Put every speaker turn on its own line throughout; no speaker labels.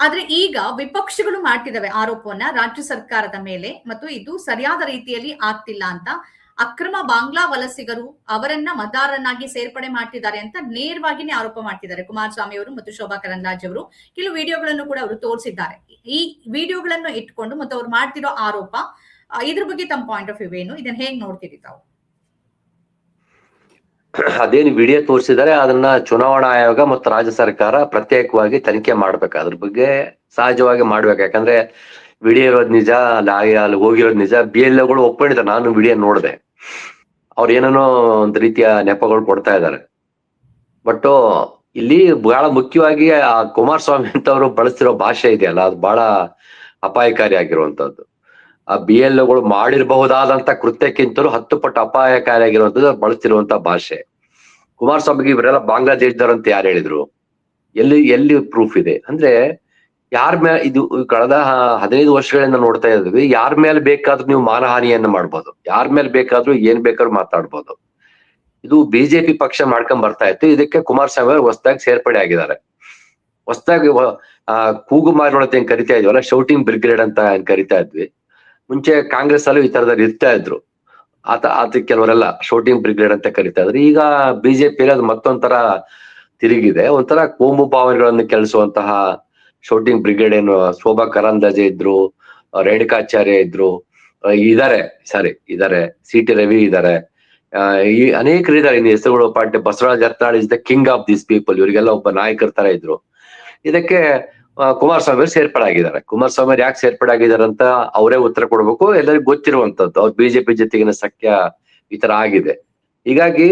ಆದ್ರೆ ಈಗ ವಿಪಕ್ಷಗಳು ಮಾಡ್ತಿದ್ದಾವೆ ಆರೋಪವನ್ನ ರಾಜ್ಯ ಸರ್ಕಾರದ ಮೇಲೆ, ಮತ್ತು ಇದು ಸರಿಯಾದ ರೀತಿಯಲ್ಲಿ ಆಗ್ತಿಲ್ಲ ಅಂತ. ಅಕ್ರಮ ಬಾಂಗ್ಲಾ ವಲಸಿಗರು ಅವರನ್ನ ಮತದಾರರನ್ನಾಗಿ ಸೇರ್ಪಡೆ ಮಾಡ್ತಿದ್ದಾರೆ ಅಂತ ನೇರವಾಗಿನೇ ಆರೋಪ ಮಾಡ್ತಿದ್ದಾರೆ ಕುಮಾರಸ್ವಾಮಿ ಅವರು ಮತ್ತು ಶೋಭಾ ಕರಂದ್ಲಾಜೆ ಅವರು. ಕೆಲವು ವಿಡಿಯೋಗಳನ್ನು ಕೂಡ ಅವರು ತೋರಿಸಿದ್ದಾರೆ. ಈ ವಿಡಿಯೋಗಳನ್ನು ಇಟ್ಕೊಂಡು ಮತ್ತು ಅವ್ರು ಮಾಡ್ತಿರೋ ಆರೋಪ, ಇದ್ರ ಬಗ್ಗೆ ತಮ್ಮ ಪಾಯಿಂಟ್ ಆಫ್ ವ್ಯೂ ಏನು? ಇದನ್ನ ಹೇಗ್ ನೋಡ್ತೀರಿ ತಾವು?
ಅದೇನು ವಿಡಿಯೋ ತೋರಿಸಿದ್ದಾರೆ ಅದನ್ನ ಚುನಾವಣಾ ಆಯೋಗ ಮತ್ತು ರಾಜ್ಯ ಸರ್ಕಾರ ಪ್ರತ್ಯೇಕವಾಗಿ ತನಿಖೆ ಮಾಡ್ಬೇಕು. ಅದ್ರ ಬಗ್ಗೆ ಸಹಜವಾಗಿ ಮಾಡ್ಬೇಕು. ಯಾಕಂದ್ರೆ ವಿಡಿಯೋ ಇರೋದ್ ನಿಜ, ಅಲ್ಲಿ ಹೋಗಿರೋದ್ ನಿಜ. BLOಗಳು ಒಪ್ಕೊಂಡಿದ್ದಾರೆ. ನಾನು ವಿಡಿಯೋ ನೋಡಿದೆ. ಅವ್ರು ಏನೇನೋ ಒಂದ್ ರೀತಿಯ ನೆಪಗಳು ಕೊಡ್ತಾ ಇದ್ದಾರೆ. ಬಟ್ ಇಲ್ಲಿ ಬಹಳ ಮುಖ್ಯವಾಗಿ ಆ ಕುಮಾರಸ್ವಾಮಿ ಅಂತವ್ರು ಬಳಸ್ತಿರೋ ಭಾಷೆ ಇದೆಯಲ್ಲ, ಅದು ಬಹಳ ಅಪಾಯಕಾರಿ ಆಗಿರುವಂತದ್ದು. ಆ BLOಗಳು ಮಾಡಿರಬಹುದಾದಂತ ಕೃತ್ಯಕ್ಕಿಂತಲೂ 10 ಪಟ್ಟು ಅಪಾಯಕಾರಿಯಾಗಿರುವಂತದ್ದು ಬಳಸ್ತಿರುವಂತ ಭಾಷೆ. ಕುಮಾರಸ್ವಾಮಿಗೆ ಇವರೆಲ್ಲ ಬಾಂಗ್ಲಾದೇಶದವ್ರು ಅಂತ ಯಾರು ಹೇಳಿದ್ರು? ಎಲ್ಲಿ ಪ್ರೂಫ್ ಇದೆ? ಅಂದ್ರೆ ಯಾರ ಮೇಲೆ ಇದು ಕಳೆದ 15 ವರ್ಷಗಳಿಂದ ನೋಡ್ತಾ ಇದ್ವಿ. ಯಾರ ಮೇಲೆ ಬೇಕಾದ್ರೂ ನೀವು ಮಾನಹಾನಿಯನ್ನ ಮಾಡ್ಬೋದು, ಯಾರ ಮೇಲೆ ಬೇಕಾದ್ರೂ ಏನ್ ಬೇಕಾದ್ರೂ ಮಾತಾಡ್ಬೋದು. ಇದು ಬಿಜೆಪಿ ಪಕ್ಷ ಮಾಡ್ಕೊಂಡ್ ಬರ್ತಾ ಇತ್ತು. ಇದಕ್ಕೆ ಕುಮಾರಸ್ವಾಮಿ ಅವರು ಹೊಸದಾಗಿ ಸೇರ್ಪಡೆ ಆಗಿದ್ದಾರೆ. ಹೊಸದಾಗಿ ಕೂಗುಮಾರಿನೊಳತೆ ಏನ್ ಕರಿತಾ ಇದ್ವಲ್ಲ, ಶೌಟಿಂಗ್ ಬ್ರಿಗೇಡ್ ಅಂತ ಏನ್ ಕರಿತಾ ಇದ್ವಿ. ಮುಂಚೆ ಕಾಂಗ್ರೆಸ್ ಅಲ್ಲೂ ಈ ತರದಲ್ಲಿ ಇರ್ತಾ ಇದ್ರು. ಆತ ಕೆಲವರೆಲ್ಲ ಶೌಟಿಂಗ್ ಬ್ರಿಗೇಡ್ ಅಂತ ಕರಿತಾ ಇದ್ರು. ಈಗ ಬಿಜೆಪಿಯಲ್ಲಿ ಅದು ಮತ್ತೊಂಥರ ತಿರುಗಿದೆ. ಒಂಥರ ಕೋಮು ಭಾವನೆಗಳನ್ನು ಕೆಳಿಸುವಂತಹ ಶೌಟಿಂಗ್ ಬ್ರಿಗೇಡ್ ಏನು ಶೋಭಾ ಕರಂದ್ಲಾಜೆ ಇದ್ರು, ರೇಣುಕಾಚಾರ್ಯ ಇದ್ರು, ಇದಾರೆ CT ರವಿ ಇದಾರೆ, ಈ ಅನೇಕರು ಇದಾರೆ. ಇನ್ನು ಹೆಸರುಗಳು party Basavaraj Yatnal is the king of this people. ಇವರಿಗೆಲ್ಲ ಒಬ್ಬ ನಾಯಕರ ತರ ಇದ್ರು. ಇದಕ್ಕೆ ಕುಮಾರಸ್ವಾಮಿ ಅವರು ಸೇರ್ಪಡೆ ಆಗಿದ್ದಾರೆ. ಕುಮಾರಸ್ವಾಮಿ ಅವ್ರು ಯಾಕೆ ಸೇರ್ಪಡೆ ಆಗಿದ್ದಾರೆ ಅಂತ ಅವರೇ ಉತ್ತರ ಕೊಡ್ಬೇಕು. ಎಲ್ಲರಿಗೂ ಗೊತ್ತಿರುವಂತದ್ದು ಅವ್ರು ಬಿಜೆಪಿ ಜೊತೆಗಿನ ಸಖ್ಯ ಈ ತರ ಆಗಿದೆ. ಹೀಗಾಗಿ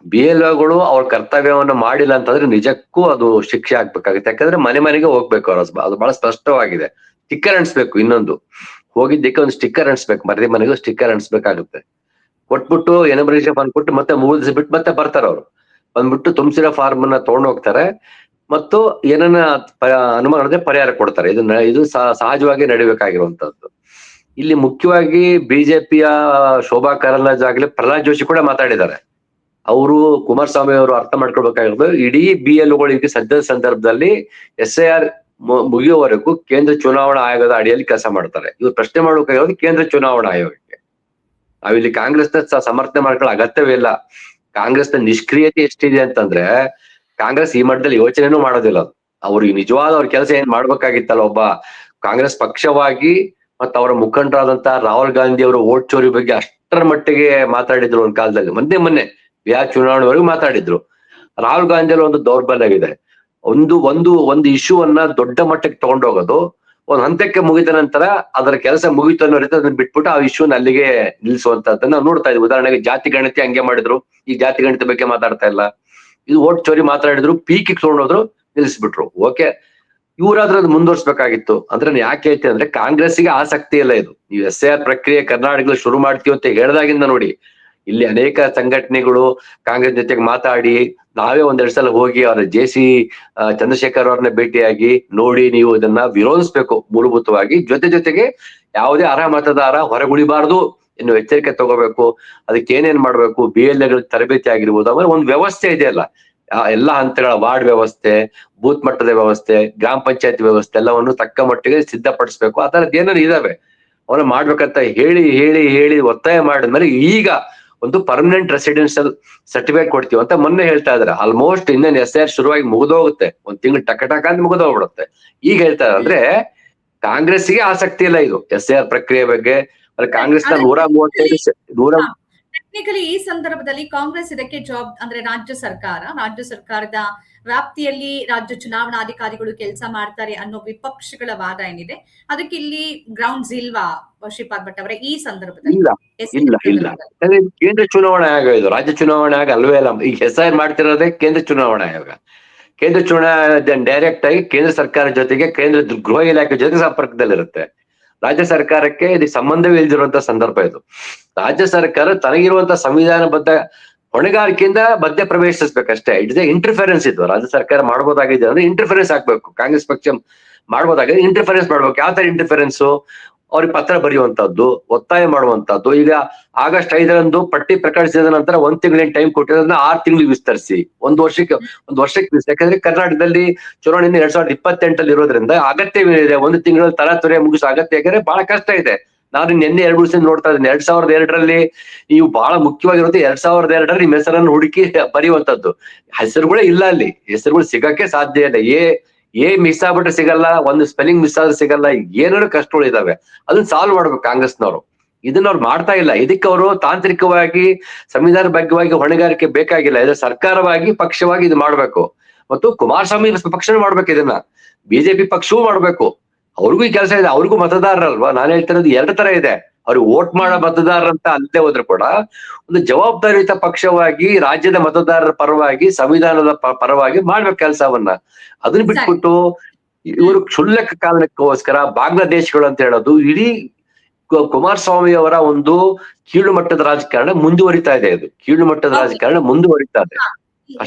BLOಗಳು ಅವ್ರ ಕರ್ತವ್ಯವನ್ನು ಮಾಡಿಲ್ಲ ಅಂತಂದ್ರೆ ನಿಜಕ್ಕೂ ಅದು ಶಿಕ್ಷೆ ಆಗ್ಬೇಕಾಗುತ್ತೆ. ಯಾಕಂದ್ರೆ ಮನೆಗೆ ಹೋಗ್ಬೇಕು ಅವ್ರ. ಅದು ಬಹಳ ಸ್ಪಷ್ಟವಾಗಿದೆ. ಸ್ಟಿಕ್ಕರ್ ಅಂಟಿಸ್ಬೇಕು. ಇನ್ನೊಂದು ಹೋಗಿದ್ದಕ್ಕೆ ಒಂದು ಸ್ಟಿಕ್ಕರ್ ಅಂಟಿಸ್ಬೇಕು. ಮನೆಗೂ ಸ್ಟಿಕ್ಕರ್ ಅಂಟಿಸ್ಬೇಕಾಗುತ್ತೆ. ಕೊಟ್ಬಿಟ್ಟು ಎನಮರೇಷನ್ ಫಾರ್ಮ್ ಕೊಟ್ಟು ಮತ್ತೆ ಮುಗಿಸ್ಬಿಟ್ಟು ಮತ್ತೆ ಬರ್ತಾರೆ ಅವ್ರು. ಬಂದ್ಬಿಟ್ಟು ತುಂಬಿಸಿರೋ ಫಾರ್ಮ್ ಅನ್ನ ತಗೊಂಡು ಹೋಗ್ತಾರೆ ಮತ್ತು ಏನನ್ನ ಅನುಮಾನ ಮಾಡಿದ್ರೆ ಪರಿಹಾರ ಕೊಡ್ತಾರೆ. ಇದು ಸಹಜವಾಗಿ ನಡಿಬೇಕಾಗಿರುವಂತದ್ದು. ಇಲ್ಲಿ ಮುಖ್ಯವಾಗಿ ಬಿಜೆಪಿಯ ಶೋಭಾ ಕರಂದ್ಲಾಜೆ ಆಗ್ಲಿ, ಪ್ರಹ್ಲಾದ್ ಜೋಶಿ ಕೂಡ ಮಾತಾಡಿದ್ದಾರೆ. ಅವರು ಕುಮಾರಸ್ವಾಮಿ ಅವರು ಅರ್ಥ ಮಾಡ್ಕೊಳ್ಬೇಕಾಗಿರೋದು, ಇಡೀ BLOಗಳಿಗೆ ಸದ್ಯದ ಸಂದರ್ಭದಲ್ಲಿ SIR ಮುಗಿಯುವವರೆಗೂ ಕೇಂದ್ರ ಚುನಾವಣಾ ಆಯೋಗದ ಅಡಿಯಲ್ಲಿ ಕೆಲಸ ಮಾಡ್ತಾರೆ. ಇವ್ರು ಪ್ರಶ್ನೆ ಮಾಡ್ಬೇಕಾಗಿರೋದು ಕೇಂದ್ರ ಚುನಾವಣಾ ಆಯೋಗಕ್ಕೆ. ನಾವಿಲ್ಲಿ ಕಾಂಗ್ರೆಸ್ನ ಸಮರ್ಥನೆ ಮಾಡ್ಕೊಳ್ಳೋ ಅಗತ್ಯವೇ ಇಲ್ಲ. ಕಾಂಗ್ರೆಸ್ನ ನಿಷ್ಕ್ರಿಯತೆ ಎಷ್ಟಿದೆ ಅಂತಂದ್ರೆ, ಕಾಂಗ್ರೆಸ್ ಈ ಮಟ್ಟದಲ್ಲಿ ಯೋಚನೆನೂ ಮಾಡೋದಿಲ್ಲ. ಅವ್ರಿಗೆ ನಿಜವಾದ ಅವ್ರ ಕೆಲಸ ಏನ್ ಮಾಡ್ಬೇಕಾಗಿತ್ತಲ್ಲ, ಒಬ್ಬ ಕಾಂಗ್ರೆಸ್ ಪಕ್ಷವಾಗಿ ಮತ್ತು ಅವರ ಮುಖಂಡರಾದಂತ ರಾಹುಲ್ ಗಾಂಧಿ ಅವರ ವೋಟ್ ಚೋರಿ ಬಗ್ಗೆ ಅಷ್ಟರ ಮಟ್ಟಿಗೆ ಮಾತಾಡಿದ್ರು ಒಂದ್ ಕಾಲದಲ್ಲಿ. ಮೊನ್ನೆ ಬಿಹಾರ್ ಚುನಾವಣೆವರೆಗೂ ಮಾತಾಡಿದ್ರು. ರಾಹುಲ್ ಗಾಂಧಿ ಅವರು ಒಂದು ದೌರ್ಬಲ್ಯವಿದೆ. ಒಂದು ಇಶ್ಯೂ ಅನ್ನ ದೊಡ್ಡ ಮಟ್ಟಕ್ಕೆ ತಗೊಂಡೋಗೋದು, ಒಂದ್ ಹಂತಕ್ಕೆ ಮುಗಿದ ನಂತರ ಅದರ ಕೆಲಸ ಮುಗಿತು ಅನ್ನೋ ರೀತಿ ಅದನ್ನ ಬಿಟ್ಬಿಟ್ಟು ಆ ಇಶ್ಯೂನ ಅಲ್ಲಿಗೆ ನಿಲ್ಸುವಂತದ್ದನ್ನ ನಾವು ನೋಡ್ತಾ ಇದ್ವಿ. ಉದಾಹರಣೆಗೆ ಜಾತಿ ಗಣತಿ ಹಂಗೆ ಮಾಡಿದ್ರು. ಈ ಜಾತಿ ಗಣತಿ ಬಗ್ಗೆ ಮಾತಾಡ್ತಾ ಇಲ್ಲ. ಇದು ವೋಟ್ ಚೋರಿ ಮಾತಾಡಿದ್ರು, ಪೀಕಿಗೆ ತಗೊಂಡೋದ್ರು, ನಿಲ್ಲಿಸ್ಬಿಟ್ರು. ಓಕೆ, ಇವ್ರಾದ್ರೂ ಅದು ಮುಂದುವರ್ಸ್ಬೇಕಾಗಿತ್ತು. ಅಂದ್ರೆ ಯಾಕೆ ಹೇಳ್ತೀನಿ ಅಂದ್ರೆ, ಕಾಂಗ್ರೆಸ್ಸಿಗೆ ಆಸಕ್ತಿ ಇಲ್ಲ ಇದು. ನೀವು SIR ಪ್ರಕ್ರಿಯೆ ಕರ್ನಾಟಕದಲ್ಲಿ ಶುರು ಮಾಡ್ತೀವಿ ಅಂತ ಹೇಳಿದಾಗಿಂದ ನೋಡಿ, ಇಲ್ಲಿ ಅನೇಕ ಸಂಘಟನೆಗಳು ಕಾಂಗ್ರೆಸ್ ಜೊತೆಗೆ ಮಾತಾಡಿ, ನಾವೇ ಒಂದೆರಡು ಸಲ ಹೋಗಿ ಅವ್ರ JC ಚಂದ್ರಶೇಖರ್ ಅವ್ರನ್ನ ಭೇಟಿಯಾಗಿ ನೋಡಿ, ನೀವು ಇದನ್ನ ವಿರೋಧಿಸ್ಬೇಕು ಮೂಲಭೂತವಾಗಿ. ಜೊತೆಗೆ ಯಾವುದೇ ಅರ್ಹ ಮತದಾರ ಹೊರಗುಳಿಬಾರ್ದು ಇನ್ನು ಎಚ್ಚರಿಕೆ ತಗೋಬೇಕು. ಅದಕ್ಕೆ ಏನೇನ್ ಮಾಡ್ಬೇಕು, BLOಗಳ ತರಬೇತಿ ಆಗಿರ್ಬೋದು. ಆಮೇಲೆ ಒಂದು ವ್ಯವಸ್ಥೆ ಇದೆಯಲ್ಲ, ಎಲ್ಲಾ ಹಂತಗಳ ವಾರ್ಡ್ ವ್ಯವಸ್ಥೆ, ಬೂತ್ ಮಟ್ಟದ ವ್ಯವಸ್ಥೆ, ಗ್ರಾಮ ಪಂಚಾಯತ್ ವ್ಯವಸ್ಥೆ ಎಲ್ಲವನ್ನು ತಕ್ಕ ಮಟ್ಟಿಗೆ ಸಿದ್ಧಪಡಿಸ್ಬೇಕು. ಆ ತರದ್ ಏನಾದ್ರು ಇದಾವೆ ಅವನ್ನ ಮಾಡ್ಬೇಕಂತ ಹೇಳಿ ಒತ್ತಾಯ ಮಾಡಿದ್ಮೇಲೆ ಈಗ ಒಂದು ಪರ್ಮನೆಂಟ್ ರೆಸಿಡೆನ್ಷಿಯಲ್ ಸರ್ಟಿಫಿಕೇಟ್ ಕೊಡ್ತೀವಿ ಅಂತ ಮೊನ್ನೆ ಹೇಳ್ತಾ ಇದಾರೆ. ಆಲ್ಮೋಸ್ಟ್ ಇನ್ನೇನು SIR ಶುರುವಾಗಿ ಮುಗಿದೋಗುತ್ತೆ. ಒಂದ್ ತಿಂಗಳು ಟಕ ಅಂತ ಮುಗಿದೋಗ್ಬಿಡುತ್ತೆ. ಈಗ ಹೇಳ್ತಾ ಇದ್ದಾರೆ ಅಂದ್ರೆ ಕಾಂಗ್ರೆಸ್ಸಿಗೆ ಆಸಕ್ತಿ ಇಲ್ಲ ಇದು SIR ಪ್ರಕ್ರಿಯೆ ಬಗ್ಗೆ. ಕಾಂಗ್ರೆಸ್ನ 135
ಟೆಕ್ನಿಕಲಿ ಈ ಸಂದರ್ಭದಲ್ಲಿ ಕಾಂಗ್ರೆಸ್ ಇದಕ್ಕೆ ಅಂದ್ರೆ ರಾಜ್ಯ ಸರ್ಕಾರದ ವ್ಯಾಪ್ತಿಯಲ್ಲಿ ರಾಜ್ಯ ಚುನಾವಣಾಧಿಕಾರಿಗಳು ಕೆಲಸ ಮಾಡ್ತಾರೆ ಅನ್ನೋ ವಿಪಕ್ಷಗಳ ವಾದ ಏನಿದೆ, ಅದಕ್ಕೆ ಇಲ್ಲಿ ಗ್ರೌಂಡ್ಸ್ ಇಲ್ವಾ ಶ್ರೀಪಾದ್ ಭಟ್ ಅವರೇ ಈ ಸಂದರ್ಭದಲ್ಲಿ?
ಇಲ್ಲ. ಕೇಂದ್ರ ಚುನಾವಣಾ ಆಯೋಗ ಇದು, ರಾಜ್ಯ ಚುನಾವಣಾ ಆಯೋಗ ಅಲ್ವೇ ಅಲ್ಲ. ಈಗ SIR ಮಾಡ್ತಿರೋದೇ ಕೇಂದ್ರ ಚುನಾವಣಾ ಆಯೋಗ. ಕೇಂದ್ರ ಚುನಾವಣಾ ಡೈರೆಕ್ಟ್ ಆಗಿ ಕೇಂದ್ರ ಸರ್ಕಾರ ಜೊತೆಗೆ ಕೇಂದ್ರ ಗೃಹ ಇಲಾಖೆ ಜೊತೆಗೆ ಸಂಪರ್ಕದಲ್ಲಿರುತ್ತೆ. ರಾಜ್ಯ ಸರ್ಕಾರಕ್ಕೆ ಇದು ಸಂಬಂಧವೇ ಇಲ್ದಿರುವಂತ ಸಂದರ್ಭ ಇದು. ರಾಜ್ಯ ಸರ್ಕಾರ ತನಗಿರುವಂತ ಸಂವಿಧಾನಬದ್ಧ ಹೊಣೆಗಾರಿಕೆಯಿಂದ ಮಧ್ಯ ಪ್ರವೇಶಿಸ್ಬೇಕಷ್ಟೇ. It's interference. ಇದು ರಾಜ್ಯ ಸರ್ಕಾರ ಮಾಡ್ಬೋದಾಗಿದೆ ಅಂದ್ರೆ ಇಂಟರ್ಫರೆನ್ಸ್ ಆಗ್ಬೇಕು. ಕಾಂಗ್ರೆಸ್ ಪಕ್ಷ ಮಾಡ್ಬೋದಾಗಿದೆ, ಇಂಟರ್ಫರೆನ್ಸ್ ಮಾಡ್ಬೇಕು. ಯಾವ ತರ ಇಂಟರ್ಫರೆನ್ಸ್? ಅವ್ರಿಗೆ ಪತ್ರ ಬರೆಯುವಂತದ್ದು, ಒತ್ತಾಯ ಮಾಡುವಂತದ್ದು. ಈಗ ಆಗಸ್ಟ್ 5ರಂದು ಪಟ್ಟಿ ಪ್ರಕಟಿಸಿದ ನಂತರ 1 ತಿಂಗಳಿನ ಟೈಮ್ ಕೊಟ್ಟಿರೋದನ್ನ 6 ತಿಂಗಳಿಗೆ ವಿಸ್ತರಿಸಿ, ಒಂದು ವರ್ಷಕ್ಕೆ ವಿಸ್ತರಿಸಿ. ಯಾಕಂದ್ರೆ ಕರ್ನಾಟಕದಲ್ಲಿ ಚುನಾವಣೆ 2028 ಇರೋದ್ರಿಂದ ಅಗತ್ಯವಿದೆ 1 ತಿಂಗಳಲ್ಲಿ ತರಾತುರಿ ಮುಗಿಸೋ ಅಗತ್ಯ. ಯಾಕಂದ್ರೆ ಬಹಳ ಕಷ್ಟ ಇದೆ. ನಾನು ನಿನ್ನೆ 2 ದಿವಸ ನೋಡ್ತಾ ಇದ್ದೀನಿ. 2002ರಲ್ಲಿ ನೀವು ಬಹಳ ಮುಖ್ಯವಾಗಿರುತ್ತೆ. 2002ರಲ್ಲಿ ನಿಮ್ಮ ಹೆಸರನ್ನು ಹುಡುಕಿ ಬರೆಯುವಂತದ್ದು. ಹೆಸರುಗಳೇ ಇಲ್ಲ ಅಲ್ಲಿ, ಹೆಸರುಗಳು ಸಿಗಕ್ಕೆ ಸಾಧ್ಯ ಇಲ್ಲ. ಮಿಸ್ ಆಗ್ಬಿಟ್ರೆ ಸಿಗಲ್ಲ, ಒಂದು ಸ್ಪೆಲ್ಲಿಂಗ್ ಮಿಸ್ ಆದ್ರೆ ಸಿಗಲ್ಲ. ಏನೇನೋ ಕಷ್ಟಗಳು ಇದಾವೆ, ಅದನ್ನ ಸಾಲ್ವ್ ಮಾಡ್ಬೇಕು ಕಾಂಗ್ರೆಸ್ನವರು. ಇದನ್ನ ಅವ್ರು ಮಾಡ್ತಾ ಇಲ್ಲ. ಇದಕ್ಕೆ ಅವರು ತಾಂತ್ರಿಕವಾಗಿ ಸಂವಿಧಾನ ಬಗ್ಗವಾಗಿ ಹೊಣೆಗಾರಿಕೆ ಬೇಕಾಗಿಲ್ಲ. ಇದು ಸರ್ಕಾರವಾಗಿ ಪಕ್ಷವಾಗಿ ಇದು ಮಾಡ್ಬೇಕು. ಮತ್ತು ಕುಮಾರಸ್ವಾಮಿ ಪಕ್ಷ ಮಾಡ್ಬೇಕು, ಇದನ್ನ ಬಿಜೆಪಿ ಪಕ್ಷವೂ ಮಾಡ್ಬೇಕು. ಅವ್ರಿಗೂ ಈ ಕೆಲಸ ಇದೆ, ಅವ್ರಿಗೂ ಮತದಾರರಲ್ವಾ. ನಾನು ಹೇಳ್ತಿರೋದು 2 ತರ ಇದೆ. ಅವ್ರಿಗೆ ವೋಟ್ ಮಾಡೋ ಮತದಾರರಂತ ಅಲ್ಲದೆ ಹೋದ್ರು ಕೂಡ ಒಂದು ಜವಾಬ್ದಾರಿಯುತ ಪಕ್ಷವಾಗಿ ರಾಜ್ಯದ ಮತದಾರರ ಪರವಾಗಿ ಸಂವಿಧಾನದ ಪರವಾಗಿ ಮಾಡ್ಬೇಕು ಕೆಲಸವನ್ನ. ಅದನ್ನ ಬಿಟ್ಬಿಟ್ಟು ಇವರು ಕ್ಷುಲ್ಲಕ ಕಾರಣಕ್ಕೋಸ್ಕರ ಬಾಂಗ್ಲಾದೇಶಗಳು ಅಂತ ಹೇಳೋದು, ಇಡೀ ಕುಮಾರಸ್ವಾಮಿ ಅವರ ಒಂದು ಕೀಳು ಮಟ್ಟದ ರಾಜಕಾರಣ ಮುಂದುವರಿತಾ ಇದೆ. ಇದು ಕೀಳು ಮಟ್ಟದ ರಾಜಕಾರಣ ಮುಂದುವರಿತಾ ಇದೆ.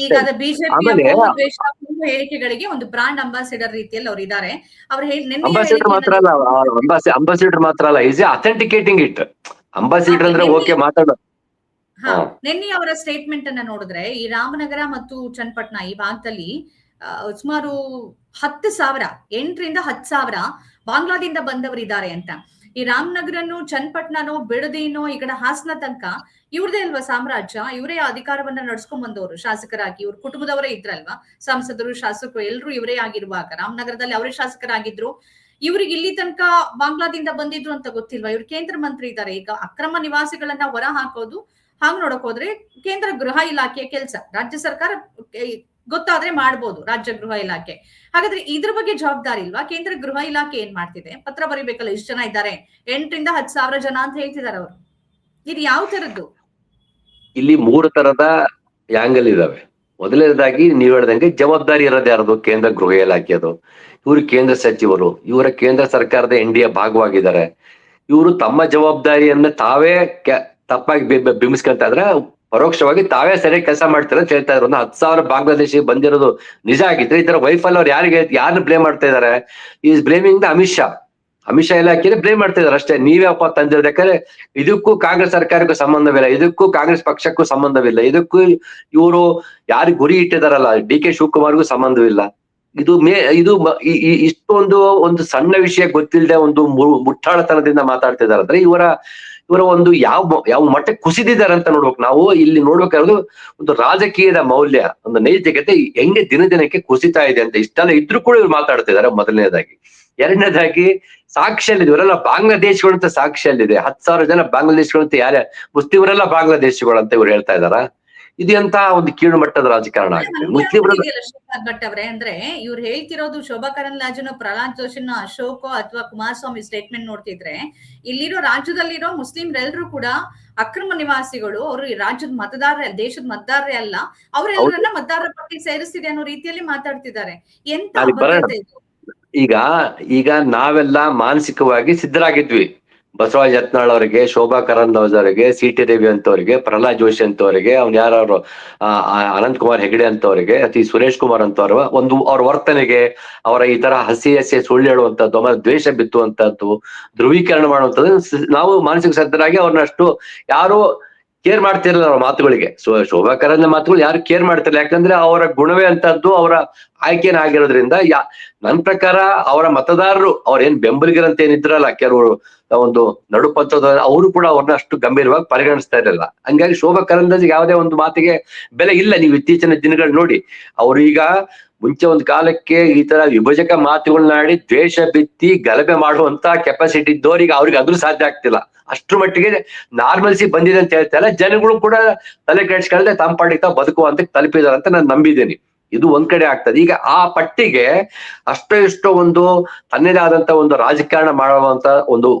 ಈಗ ಬಿಜೆಪಿ ಹೇಳಿಕೆಗಳಿಗೆ ಒಂದು ಬ್ರಾಂಡ್ ಅಂಬಾಸಿಡರ್ ರೀತಿಯಲ್ಲಿ ಅವ್ರು ಇದ್ದಾರೆ. ಅವ್ರು
ಅಂಬಾಸಿಡರ್ ಮಾತ್ರ ಅಲ್ಲ, ಅಂಬಾಸಿಡರ್ ಮಾತ್ರ ಅಲ್ಲ, ಈಸ್ ಅಥೆಂಟಿಕೇಟಿಂಗ್ ಇಟ್. ಅಂಬಾಸಿಡರ್ ಅಂದ್ರೆ ಓಕೆ ಮಾತಾಡೋ.
ನಿನ್ನೆ ಅವರ ಸ್ಟೇಟ್ಮೆಂಟ್ ಅನ್ನ ನೋಡಿದ್ರೆ ಈ ರಾಮನಗರ ಮತ್ತು ಚನ್ನಪಟ್ಟಣ ಈ ಭಾಗದಲ್ಲಿ ಸುಮಾರು 10,000 8ರಿಂದ 10,000 ಬಾಂಗ್ಲಾದಿಂದ ಬಂದವರಿದ್ದಾರೆ ಅಂತ. ಈ ರಾಮನಗರನು ಚನ್ನಪಟ್ಟಣನೋ ಬಿಡದಿನೋ ಈ ಕಡೆ ಹಾಸನ ತನಕ ಇವ್ರದೇ ಅಲ್ವಾ ಸಾಮ್ರಾಜ್ಯ, ಇವರೇ ಅಧಿಕಾರವನ್ನ ನಡ್ಸ್ಕೊಂಡ್ ಬಂದವರು ಶಾಸಕರಾಗಿ. ಇವ್ರ ಕುಟುಂಬದವರೇ ಇದ್ರಲ್ವಾ, ಸಂಸದರು ಶಾಸಕರು ಎಲ್ರು ಇವರೇ ಆಗಿರುವಾಗ ರಾಮನಗರದಲ್ಲಿ ಅವರೇ ಶಾಸಕರಾಗಿದ್ರು. ಇವ್ರಿಗೆ ಇಲ್ಲಿ ತನಕ ಬಾಂಗ್ಲಾದಿಂದ ಬಂದಿದ್ರು ಅಂತ ಗೊತ್ತಿಲ್ವಾ? ಇವ್ರು ಕೇಂದ್ರ ಮಂತ್ರಿ ಇದ್ದಾರೆ. ಈಗ ಅಕ್ರಮ ನಿವಾಸಿಗಳನ್ನ ಹೊರ ಹಾಕೋದು ಹಾಗೆ ನೋಡಕ್ ಹೋದ್ರೆ ಕೇಂದ್ರ ಗೃಹ ಇಲಾಖೆಯ ಕೆಲಸ. ರಾಜ್ಯ ಸರ್ಕಾರ ಗೊತ್ತಾದ್ರೆ ಮಾಡ್ಬೋದು, ರಾಜ್ಯ ಗೃಹ ಇಲಾಖೆ. ಹಾಗಾದ್ರೆ ಇದ್ರ ಬಗ್ಗೆ ಜವಾಬ್ದಾರಿ ಇಲ್ವಾ? ಕೇಂದ್ರ ಗೃಹ ಇಲಾಖೆ ಏನ್ ಮಾಡ್ತಿದೆ? ಪತ್ರ ಬರೀಬೇಕಲ್ಲ, ಇಷ್ಟು ಜನ ಇದ್ದಾರೆ, 8ರಿಂದ 10,000 ಜನ ಅಂತ ಹೇಳ್ತಿದ್ದಾರೆ ಅವರು. ಇದು ಯಾವ ತರದ್ದು?
ಇಲ್ಲಿ 3 ತರದ ಆಂಗಲ್ ಇದಾವೆ. ಮೊದಲನೇದಾಗಿ ನೀವ್ ಹೇಳ್ದಂಗೆ ಜವಾಬ್ದಾರಿ ಇರೋದು ಯಾರದು? ಕೇಂದ್ರ ಗೃಹ ಇಲಾಖೆದು. ಇವರು ಕೇಂದ್ರ ಸಚಿವರು, ಇವರ ಕೇಂದ್ರ ಸರ್ಕಾರದ NDA ಭಾಗವಾಗಿದ್ದಾರೆ. ಇವರು ತಮ್ಮ ಜವಾಬ್ದಾರಿಯನ್ನ ತಾವೇ ತಪ್ಪಾಗಿ ಬಿಂಬಿಸ್ಕೊಂತ ಇದ್ರೆ ಪರೋಕ್ಷವಾಗಿ ತಾವೇ ಸರಿಯಾಗಿ ಕೆಲಸ ಮಾಡ್ತಾರೆ ಅಂತ ಹೇಳ್ತಾ ಇದ್ರು. 10,000 ಬಾಂಗ್ಲಾದೇಶಿ ಬಂದಿರೋದು ನಿಜ ಆಗಿದ್ರೆ ಈ ತರ ವೈಫಲ್ಯ ಅವ್ರು ಯಾರನ್ನ ಬ್ಲೇಮ್ ಮಾಡ್ತಾ ಇದಾರೆ? Is blaming the Amit Shah ಇಲಾಖೆಯಲ್ಲಿ ಬ್ಲೇಮ್ ಮಾಡ್ತಾ ಇದಾರೆ ಅಷ್ಟೇ. ನೀವ್ಯಾಪ ತಂದಿರೋದು? ಯಾಕಂದ್ರೆ ಇದಕ್ಕೂ ಕಾಂಗ್ರೆಸ್ ಸರ್ಕಾರಕ್ಕೂ ಸಂಬಂಧವಿಲ್ಲ, ಇದಕ್ಕೂ ಕಾಂಗ್ರೆಸ್ ಪಕ್ಷಕ್ಕೂ ಸಂಬಂಧವಿಲ್ಲ, ಇದಕ್ಕೂ ಇವರು ಯಾರಿಗೆ ಗುರಿ ಇಟ್ಟಿದಾರಲ್ಲ DK ಶಿವಕುಮಾರ್ಗೂ ಸಂಬಂಧವಿಲ್ಲ. ಇದು ಇಷ್ಟೊಂದು ಒಂದು ಸಣ್ಣ ವಿಷಯ ಗೊತ್ತಿಲ್ಲದೆ ಒಂದು ಮುಟ್ಟಾಳತನದಿಂದ ಮಾತಾಡ್ತಿದಾರೆ ಅಂದ್ರೆ ಇವರ ಒಂದು ಯಾವ ಮಟ್ಟಕ್ಕೆ ಕುಸಿದಿದ್ದಾರೆ ಅಂತ ನೋಡ್ಬೇಕು. ನಾವು ಇಲ್ಲಿ ನೋಡ್ಬೇಕಾದ್ರು ಒಂದು ರಾಜಕೀಯದ ಮೌಲ್ಯ, ಒಂದು ನೈತಿಕತೆ ಹೆಂಗೆ ದಿನಕ್ಕೆ ಕುಸಿತಾ ಇದೆ ಅಂತ. ಇಷ್ಟೆಲ್ಲ ಇದ್ರೂ ಕೂಡ ಇವ್ರು ಮಾತಾಡ್ತಿದ್ದಾರೆ ಮೊದಲನೇದಾಗಿ. ಎರಡನೇದಾಗಿ ಸಾಕ್ಷಿಯಲ್ಲಿದೆ, ಇವರೆಲ್ಲ ಬಾಂಗ್ಲಾದೇಶಗಳು ಅಂತ ಸಾಕ್ಷಿಯಲ್ಲಿದೆ. 10,000 ಜನ ಬಾಂಗ್ಲಾದೇಶಗಳು ಅಂತ ಮುಸ್ಲಿಮರೆಲ್ಲ ಬಾಂಗ್ಲಾದೇಶಿಗಳು ಅಂತ ಇವ್ರು ಹೇಳ್ತಾ ಇದಾರ. ಇದು ಅಂತ ಒಂದು ಕೀಳು ಮಟ್ಟದ ರಾಜಕಾರಣ ಆಗುತ್ತೆ. ಮುಸ್ಲಿಮರು
ಭಟ್ ಅವರೇ, ಅಂದ್ರೆ ಇವ್ರು ಹೇಳ್ತಿರೋದು ಶೋಭಾ ಕರಂದ್ಲಾಜೆನೋ ಪ್ರಹ್ಲಾದ್ ಜೋಶಿನೋ ಅಶೋಕೋ ಅಥವಾ ಕುಮಾರಸ್ವಾಮಿ ಸ್ಟೇಟ್ಮೆಂಟ್ ನೋಡ್ತಿದ್ರೆ ಇಲ್ಲಿರೋ ರಾಜ್ಯದಲ್ಲಿರೋ ಮುಸ್ಲಿಮ್ರೆಲ್ಲರೂ ಕೂಡ ಅಕ್ರಮ ನಿವಾಸಿಗಳು, ಅವರು ರಾಜ್ಯದ ಮತದಾರ, ದೇಶದ ಮತದಾರರೇ ಅಲ್ಲ, ಅವರೆಲ್ಲರನ್ನ ಮತದಾರರ ಪಟ್ಟಿ ಸೇರಿಸ್ತಿದೆ ಅನ್ನೋ ರೀತಿಯಲ್ಲಿ ಮಾತಾಡ್ತಿದ್ದಾರೆ. ಎಂತ
ಈಗ ನಾವೆಲ್ಲ ಮಾನಸಿಕವಾಗಿ ಸಿದ್ಧರಾಗಿದ್ವಿ. ಬಸವರಾಜ ಯತ್ನಾಳ್ ಅವರಿಗೆ, ಶೋಭಾ ಕರಂದ್ಲಾಜೆ ಅವರಿಗೆ, CT ರವಿ ಅಂತವರಿಗೆ, ಪ್ರಹ್ಲಾದ್ ಜೋಶಿ ಅಂತವರಿಗೆ, ಅವ್ನು ಯಾರು ಅನಂತ್ ಕುಮಾರ್ ಹೆಗಡೆ ಅಂತವರಿಗೆ, ಸುರೇಶ್ ಕುಮಾರ್ ಅಂತವ್ರ ಅವ್ರ ವರ್ತನೆಗೆ, ಅವರ ಈ ತರ ಹಸಿ ಸುಳ್ಳು ಹೇಳುವಂತದ್ದು, ಆಮೇಲೆ ದ್ವೇಷ ಬಿತ್ತುವಂತದ್ದು, ಧ್ರುವೀಕರಣ ಮಾಡುವಂತದ್ದು ನಾವು ಮಾನಸಿಕ ಸಿದ್ಧರಾಗಿ ಅವ್ರನ್ನ ಅಷ್ಟು ಯಾರು ಕೇರ್ ಮಾಡ್ತಿರಲಿಲ್ಲ ಅವ್ರ ಮಾತುಗಳಿಗೆ. ಶೋಭಾ ಕರಂದ್ಲಾಜೆ ಮಾತುಗಳು ಯಾರು ಕೇರ್ ಮಾಡ್ತಿರಲಿಲ್ಲ. ಯಾಕಂದ್ರೆ ಅವರ ಗುಣವೇ ಅಂತದ್ದು, ಅವರ ಆಯ್ಕೆನ ಆಗಿರೋದ್ರಿಂದ. ನನ್ ಪ್ರಕಾರ ಅವರ ಮತದಾರರು ಅವ್ರೇನ್ ಬೆಂಬಲಿಗರಂತ ಏನಿದ್ರಲ್ಲ, ಕೆಲವರು ಒಂದು ನಡುಪಂಥದ, ಅವರು ಕೂಡ ಅವ್ರನ್ನ ಅಷ್ಟು ಗಂಭೀರವಾಗಿ ಪರಿಗಣಿಸ್ತಾ ಇರಲಿಲ್ಲ. ಹಂಗಾಗಿ ಶೋಭಾ ಕರಂದ್ಲಾಜೆಗೆ ಯಾವುದೇ ಒಂದು ಮಾತಿಗೆ ಬೆಲೆ ಇಲ್ಲ. ನೀವು ಇತ್ತೀಚಿನ ದಿನಗಳು ನೋಡಿ, ಅವ್ರು ಈಗ ಮುಂಚೆ ಒಂದು ಕಾಲಕ್ಕೆ ಈ ತರ ವಿಭಜಕ ಮಾತುಗಳನ್ನಾಡಿ ದ್ವೇಷ ಬಿತ್ತಿ ಗಲಭೆ ಮಾಡುವಂತ ಕೆಪಾಸಿಟಿ ಇದ್ದವ್ರಿಗೆ ಅವ್ರಿಗೆ ಅದ್ರೂ ಸಾಧ್ಯ ಆಗ್ತಿಲ್ಲ. ಅಷ್ಟ್ರ ಮಟ್ಟಿಗೆ ನಾರ್ಮಲ್ಸಿ ಬಂದಿದೆ ಅಂತ ಹೇಳ್ತಾ ಇಲ್ಲ. ಜನಗಳು ಕೂಡ ತಲೆ ಕೆಡಿಸ್ಕೊಳ್ಳದೆ ತಮ್ಮ ಪಾಡಿಗೆ ತಾವು ಬದುಕುವಂತ ತಲುಪಿದಾರೆ ಅಂತ ನಾನು ನಂಬಿದ್ದೀನಿ. ಇದು ಒಂದ್ ಕಡೆ ಆಗ್ತದೆ. ಈಗ ಆ ಪಟ್ಟಿಗೆ ಇಷ್ಟೋ ಒಂದು ತನ್ನದೇ ಆದಂತ ಒಂದು ರಾಜಕಾರಣ ಮಾಡುವಂತ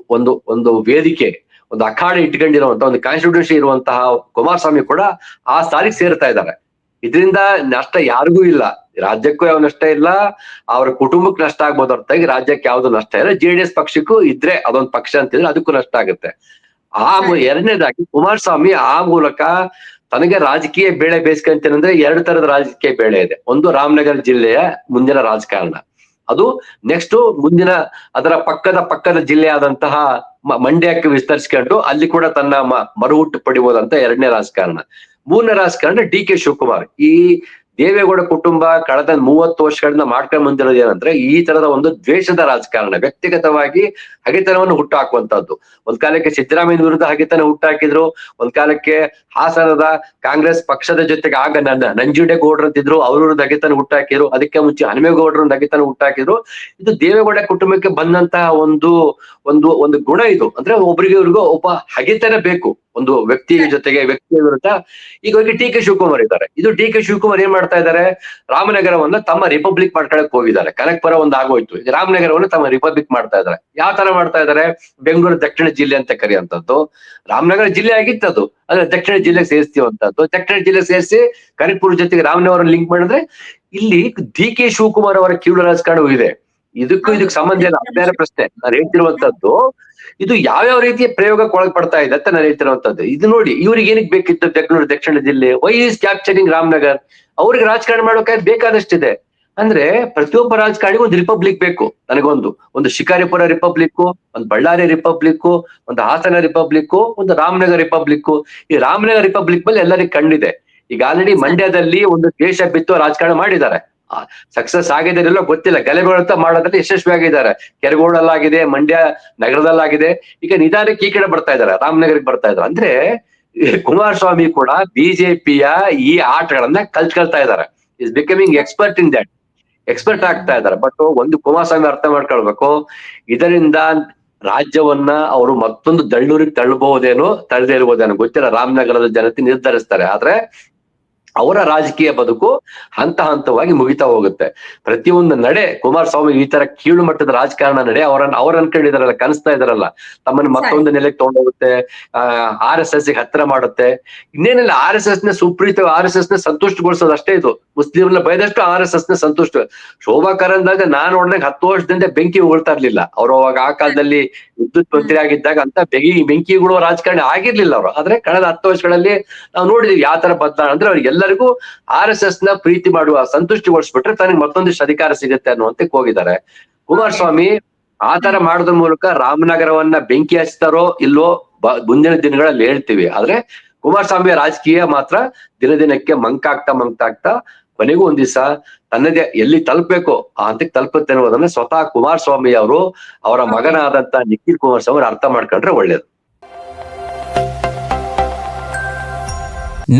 ಒಂದು ವೇದಿಕೆ, ಒಂದು ಅಖಾಡೆ ಇಟ್ಕೊಂಡಿರುವಂತ, ಒಂದು ಕಾನ್ಸ್ಟಿಟ್ಯೂಷನ್ ಇರುವಂತಹ ಕುಮಾರಸ್ವಾಮಿ ಕೂಡ ಆ ಸಾಲಿಗೆ ಸೇರ್ತಾ ಇದ್ದಾರೆ. ಇದರಿಂದ ನಷ್ಟ ಯಾರಿಗೂ ಇಲ್ಲ, ರಾಜ್ಯಕ್ಕೂ ಯಾವ ನಷ್ಟ ಇಲ್ಲ, ಅವ್ರ ಕುಟುಂಬಕ್ಕೆ ನಷ್ಟ ಆಗ್ಬೋದು ಹೊರತಾಗಿ ರಾಜ್ಯಕ್ಕೆ ಯಾವ್ದು ನಷ್ಟ ಇಲ್ಲ. JDS ಪಕ್ಷಕ್ಕೂ ಇದ್ರೆ ಅದೊಂದು ಪಕ್ಷ ಅಂತಿದ್ರೆ ಅದಕ್ಕೂ ನಷ್ಟ ಆಗುತ್ತೆ. ಎರಡನೇದಾಗಿ ಕುಮಾರಸ್ವಾಮಿ ಆ ಮೂಲಕ ತನಗೆ ರಾಜಕೀಯ ಬೇಳೆ ಬೇಯಿಸ್ಕೊಂತೇನಂದ್ರೆ 2 ತರದ ರಾಜಕೀಯ ಬೇಳೆ ಇದೆ. ಒಂದು ರಾಮನಗರ ಜಿಲ್ಲೆಯ ಮುಂದಿನ ರಾಜಕಾರಣ, ಅದು ನೆಕ್ಸ್ಟ್ ಮುಂದಿನ ಅದರ ಪಕ್ಕದ ಜಿಲ್ಲೆಯಾದಂತಹ ಮಂಡ್ಯಕ್ಕೆ ವಿಸ್ತರಿಸ್ಕೊಂಡು ಅಲ್ಲಿ ಕೂಡ ತನ್ನ ಮರುಹುಟ್ಟು ಪಡಿಬಹುದಂತ ಎರಡನೇ ರಾಜಕಾರಣ. ಮೂರನೇ ರಾಜಕಾರಣ ಡಿ ಕೆ ಶಿವಕುಮಾರ್. ಈ ದೇವೇಗೌಡ ಕುಟುಂಬ ಕಳೆದ 30 ವರ್ಷಗಳಿಂದ ಮಾಡ್ಕೊಂಡ್ ಬಂದಿರೋದು ಏನಂದ್ರೆ ಈ ತರದ ಒಂದು ದ್ವೇಷದ ರಾಜಕಾರಣ, ವ್ಯಕ್ತಿಗತವಾಗಿ ಹಗೆತನವನ್ನು ಹುಟ್ಟು ಹಾಕುವಂತದ್ದು. ಒಂದ್ ಕಾಲಕ್ಕೆ ಸಿದ್ದರಾಮಯ್ಯ ವಿರುದ್ಧ ಹಗೆತನ ಹುಟ್ಟಾಕಿದ್ರು, ಒಂದ್ ಕಾಲಕ್ಕೆ ಹಾಸನದ ಕಾಂಗ್ರೆಸ್ ಪಕ್ಷದ ಜೊತೆಗೆ ಆಗ ನಂಜುಂಡೇಗೌಡರು ಅಂತಿದ್ರು, ಅವ್ರ ವಿರುದ್ಧ ಹಗೆತನ ಹುಟ್ಟಾಕಿದ್ರು. ಅದಕ್ಕೆ ಮುಂಚೆ ಹನುಮೇಗೌಡರು ಹಗೆತನ ಹುಟ್ಟಾಕಿದ್ರು. ಇದು ದೇವೇಗೌಡ ಕುಟುಂಬಕ್ಕೆ ಬಂದಂತಹ ಒಂದು ಗುಣ ಇದು. ಅಂದ್ರೆ ಒಬ್ರಿಗೂ ಒಬ್ಬ ಹಗೆತನ ಬೇಕು ಒಂದು ವ್ಯಕ್ತಿಯ ಜೊತೆಗೆ, ವ್ಯಕ್ತಿಯ ವಿರುದ್ಧ. ಈಗ ಡಿ ಕೆ ಶಿವಕುಮಾರ್ ಇದ್ದಾರೆ. ಇದು ಡಿ ಕೆ ಶಿವಕುಮಾರ್ ಏನ್ ಮಾಡ್ತಾ ಇದ್ದಾರೆ, ರಾಮನಗರವನ್ನ ತಮ್ಮ ರಿಪಬ್ಲಿಕ್ ಮಾಡ್ಕೊಳಕ್ ಹೋಗಿದ್ದಾರೆ. ಕನಕಪುರ ಒಂದು ಆಗೋಯ್ತು, ಈಗ ರಾಮನಗರವನ್ನ ತಮ್ಮ ರಿಪಬ್ಲಿಕ್ ಮಾಡ್ತಾ ಇದ್ದಾರೆ. ಯಾವ ತರ ಮಾಡ್ತಾ ಇದ್ದಾರೆ, ಬೆಂಗಳೂರು ದಕ್ಷಿಣ ಜಿಲ್ಲೆ ಅಂತ ಕರೆಯುವಂತದ್ದು, ರಾಮನಗರ ಜಿಲ್ಲೆ ಆಗಿತ್ತದು, ಅದ್ರ ದಕ್ಷಿಣ ಜಿಲ್ಲೆಗೆ ಸೇರಿಸ್ತೀವಂತದ್ದು. ದಕ್ಷಿಣ ಜಿಲ್ಲೆಗೆ ಸೇರಿಸಿ ಕನಕಪುರ ಜೊತೆಗೆ ರಾಮನಗರ ಲಿಂಕ್ ಮಾಡಿದ್ರೆ ಇಲ್ಲಿ ಡಿ ಕೆ ಶಿವಕುಮಾರ್ ಅವರ ಕೀಳು ರಾಜಕಾರಣವೂ ಇದೆ. ಇದಕ್ಕೆ ಸಂಬಂಧ ಇಲ್ಲ. ಬೇರೆ ಪ್ರಶ್ನೆ ನಾನು ಹೇಳ್ತಿರುವಂತದ್ದು, ಇದು ಯಾವ್ಯಾವ ರೀತಿಯ ಪ್ರಯೋಗಕ್ಕೆ ಒಳಪಡ್ತಾ ಇದೆ ಅಂತ ನಾನು ಹೇಳ್ತಿರುವಂತದ್ದು. ಇದು ನೋಡಿ, ಇವ್ರಿಗೆ ಏನಕ್ಕೆ ಬೇಕಿತ್ತು ಬೆಂಗಳೂರು ದಕ್ಷಿಣ ಜಿಲ್ಲೆ? Why is capturing Ramanagar? ಅವ್ರಿಗೆ ರಾಜಕಾರಣ ಮಾಡೋಕೆ ಬೇಕಾದಷ್ಟಿದೆ. ಅಂದ್ರೆ ಪ್ರತಿಯೊಬ್ಬ ರಾಜಕಾರಣಿಗೂ ಒಂದು ರಿಪಬ್ಲಿಕ್ ಬೇಕು. ನನಗೊಂದು ಶಿಕಾರಿಪುರ ರಿಪಬ್ಲಿಕ್, ಒಂದು ಬಳ್ಳಾರಿ ರಿಪಬ್ಲಿಕ್, ಒಂದು ಹಾಸನ ರಿಪಬ್ಲಿಕ್, ಒಂದು ರಾಮನಗರ ರಿಪಬ್ಲಿಕ್. ಈ ರಾಮನಗರ ರಿಪಬ್ಲಿಕ್ ಮೇಲೆ ಎಲ್ಲರಿಗೂ ಕಂಡಿದೆ. ಈಗ ಆಲ್ರೆಡಿ ಮಂಡ್ಯದಲ್ಲಿ ಒಂದು ದೇಶ ಬಿತ್ತು ರಾಜಕಾರಣ ಮಾಡಿದ್ದಾರೆ. ಸಕ್ಸಸ್ ಆಗಿದಾರೆಲ್ಲ ಗೊತ್ತಿಲ್ಲ, ಗಲೆಗೊಳ್ತಾ ಮಾಡೋದ್ರಲ್ಲಿ ಯಶಸ್ವಿಯಾಗಿದ್ದಾರೆ. ಕೆರಗೋಡಲ್ಲಾಗಿದೆ, ಮಂಡ್ಯ ನಗರದಲ್ಲಾಗಿದೆ. ಈಗ ನಿಧಾನಕ್ಕೆ ಈ ಕಡೆ ಬರ್ತಾ ಇದಾರೆ, ರಾಮನಗರಕ್ಕೆ ಬರ್ತಾ ಇದಾರೆ. ಅಂದ್ರೆ ಕುಮಾರಸ್ವಾಮಿ ಕೂಡ ಬಿಜೆಪಿಯ ಈ ಆಟಗಳನ್ನ ಕಲ್ತ್ಕೊಳ್ತಾ ಇದ್ದಾರೆ. Is becoming expert in that, expert ಆಗ್ತಾ ಇದ್ದಾರೆ. ಬಟ್ ಒಂದು ಕುಮಾರಸ್ವಾಮಿ ಅರ್ಥ ಮಾಡ್ಕೊಳ್ಬೇಕು, ಇದರಿಂದ ರಾಜ್ಯವನ್ನ ಅವರು ಮತ್ತೊಂದು ದಳ್ಳೂರಿಗೆ ತಳ್ಳಬಹುದೇನೋ ತಳ್ಳದೇ ಇರ್ಬೋದೇನೋ ಗೊತ್ತಿಲ್ಲ. ರಾಮನಗರದ ಜನತೆ ನಿರ್ಧರಿಸ್ತಾರೆ. ಆದ್ರೆ ಅವರ ರಾಜಕೀಯ ಬದುಕು ಹಂತ ಹಂತವಾಗಿ ಮುಗಿತಾ ಹೋಗುತ್ತೆ. ಪ್ರತಿಯೊಂದು ನಡೆ ಕುಮಾರಸ್ವಾಮಿ ಈ ತರ ಕೀಳು ಮಟ್ಟದ ರಾಜಕಾರಣ ನಡೆ ಅವ್ರ ಅನ್ಕೊಂಡಿದಾರಲ್ಲ, ಕನಸ್ತಾ ಇದಾರಲ್ಲ, ತಮ್ಮನ್ನ ಮತ್ತೊಂದು ನೆಲೆಗೆ ತಗೊಂಡೋಗುತ್ತೆ, RSS ಗೆ ಹತ್ರ ಮಾಡುತ್ತೆ. ಇನ್ನೇನಿಲ್ಲ, RSS ನ ಸುಪ್ರೀತ RSS ನ ಸಂತುಷ್ಟಗೊಳಿಸೋದು ಅಷ್ಟೇ ಇದು. ಮುಸ್ಲಿಮ್ನ ಬೈದಷ್ಟು RSS ನ ಸಂತುಷ್ಟ. ಶೋಭಾ ಕರಂದ್ಲಾಜೆ ನಾನ್ ನೋಡಿದಾಗ 10 ವರ್ಷದಿಂದ ಬೆಂಕಿ ಉಗುಳ್ತಾ ಇರ್ಲಿಲ್ಲ. ಅವ್ರು ಅವಾಗ ಆ ಕಾಲದಲ್ಲಿ ವಿದ್ಯುತ್ ಮಂತ್ರಿ ಆಗಿದ್ದಾಗ ಅಂತ ಬೆಂಕಿ ಉಗುಳುವ ರಾಜಕಾರಣಿ ಆಗಿರ್ಲಿಲ್ಲ ಅವರು. ಆದ್ರೆ ಕಳೆದ 10 ವರ್ಷಗಳಲ್ಲಿ ನಾವು ನೋಡಿದೀವಿ ಯಾವ ತರ ಬದಲಾವಣೆ. ಅಂದ್ರೆ ಅವ್ರಿಗೆಲ್ಲರಿಗೂ RSS ನ ಪ್ರೀತಿ ಮಾಡುವ, ಸಂತುಷ್ಟಿಗೊಳಿಸ್ಬಿಟ್ರೆ ತನಗೆ ಮತ್ತೊಂದಿಷ್ಟು ಅಧಿಕಾರ ಸಿಗುತ್ತೆ ಅನ್ನುವಂತಕ್ಕೆ ಹೋಗಿದ್ದಾರೆ. ಕುಮಾರಸ್ವಾಮಿ ಆ ತರ ಮಾಡೋದ್ರ ಮೂಲಕ ರಾಮನಗರವನ್ನ ಬೆಂಕಿ ಹಚ್ತಾರೋ ಇಲ್ವೋ ಮುಂದಿನ ದಿನಗಳಲ್ಲಿ ಹೇಳ್ತೀವಿ. ಆದ್ರೆ ಕುಮಾರಸ್ವಾಮಿಯ ರಾಜಕೀಯ ಮಾತ್ರ ದಿನದಿನಕ್ಕೆ ಮಂಕಾಗ್ತಾ ಕೊನೆಗೂ ಒಂದ್ ದಿವಸ ತನ್ನದೇ ಎಲ್ಲಿ ತಲುಪಬೇಕು ಆ ಹಂತಕ್ಕೆ ತಲುಪುತ್ತೆ ಅನ್ನೋದನ್ನ ಸ್ವತಃ ಕುಮಾರಸ್ವಾಮಿ ಅವರು, ಅವರ ಮಗನಾದಂತ ನಿಖಿಲ್ ಕುಮಾರಸ್ವಾಮಿ ಅವರು ಅರ್ಥ ಮಾಡ್ಕೊಂಡ್ರೆ ಒಳ್ಳೇದು.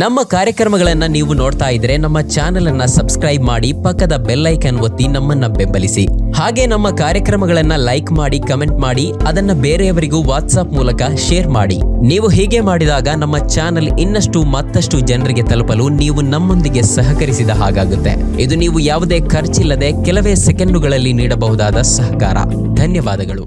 ನಮ್ಮ ಕಾರ್ಯಕ್ರಮಗಳನ್ನ ನೀವು ನೋಡ್ತಾ ಇದ್ರೆ ನಮ್ಮ ಚಾನೆಲ್ ಅನ್ನ ಸಬ್ಸ್ಕ್ರೈಬ್ ಮಾಡಿ, ಪಕ್ಕದ ಬೆಲ್ ಐಕಾನ್ ಒತ್ತಿ ನಮ್ಮನ್ನ ಬೆಂಬಲಿಸಿ. ಹಾಗೆ ನಮ್ಮ ಕಾರ್ಯಕ್ರಮಗಳನ್ನ ಲೈಕ್ ಮಾಡಿ, ಕಮೆಂಟ್ ಮಾಡಿ, ಅದನ್ನ ಬೇರೆಯವರಿಗೂ ವಾಟ್ಸ್ಆಪ್ ಮೂಲಕ ಶೇರ್ ಮಾಡಿ. ನೀವು ಹೀಗೆ ಮಾಡಿದಾಗ ನಮ್ಮ ಚಾನೆಲ್ ಮತ್ತಷ್ಟು ಜನರಿಗೆ ತಲುಪಲು ನೀವು ನಮ್ಮೊಂದಿಗೆ ಸಹಕರಿಸಿದ ಹಾಗಾಗುತ್ತೆ. ಇದು ನೀವು ಯಾವುದೇ ಖರ್ಚಿಲ್ಲದೆ ಕೆಲವೇ ಸೆಕೆಂಡುಗಳಲ್ಲಿ ನೀಡಬಹುದಾದ ಸಹಕಾರ. ಧನ್ಯವಾದಗಳು.